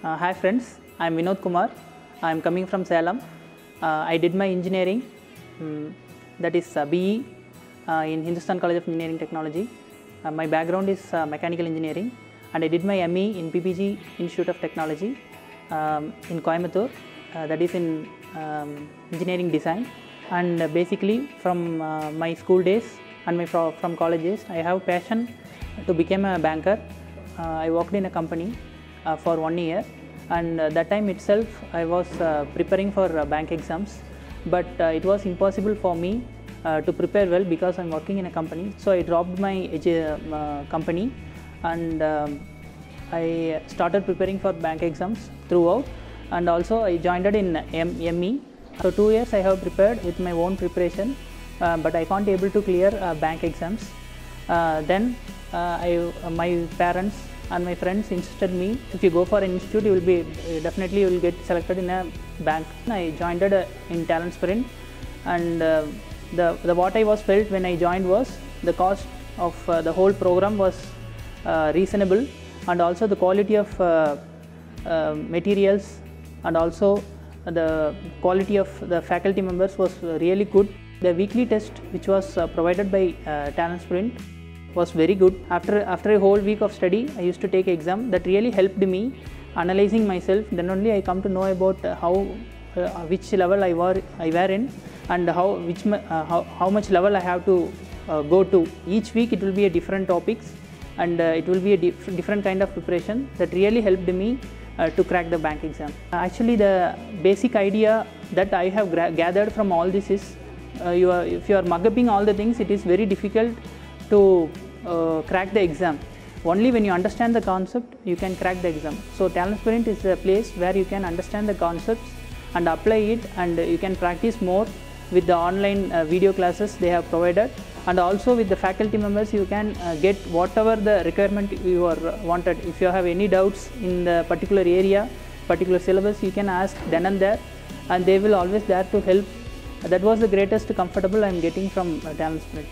Hi friends, I am Vinod Kumar. I am coming from Salem. I did my engineering, that is BE in Hindustan College of Engineering Technology. My background is mechanical engineering, and I did my ME in PPG Institute of Technology in Coimbatore, that is in engineering design. And basically from my school days and from college days, I have passion to become a banker. I worked in a company for 1 year, and that time itself I was preparing for bank exams, but it was impossible for me to prepare well because I'm working in a company. So I dropped my company and I started preparing for bank exams throughout, and also I joined it in ME. So 2 years I have prepared with my own preparation, but I can't able to clear bank exams. Then my parents and my friends insisted me, if you go for an institute, you will get selected in a bank. I joined in TalentSprint, and what I was felt when I joined was the cost of the whole program was reasonable, and also the quality of materials and also the quality of the faculty members was really good. The weekly test which was provided by TalentSprint was very good. After a whole week of study, I used to take exam. That really helped me analyzing myself. Then only I come to know about which level I were in, and how much level I have to go to. Each week it will be a different topics, and it will be a different kind of preparation. That really helped me to crack the bank exam. Actually, the basic idea that I have gathered from all this is, if you are mug-upping all the things, it is very difficult to crack the exam. Only when you understand the concept, you can crack the exam. So TalentSprint is a place where you can understand the concepts and apply it, and you can practice more with the online video classes they have provided, and also with the faculty members you can get whatever the requirement you are wanted. If you have any doubts in the particular area, particular syllabus, you can ask then and there, and they will always there to help. That was the greatest comfortable I am getting from TalentSprint.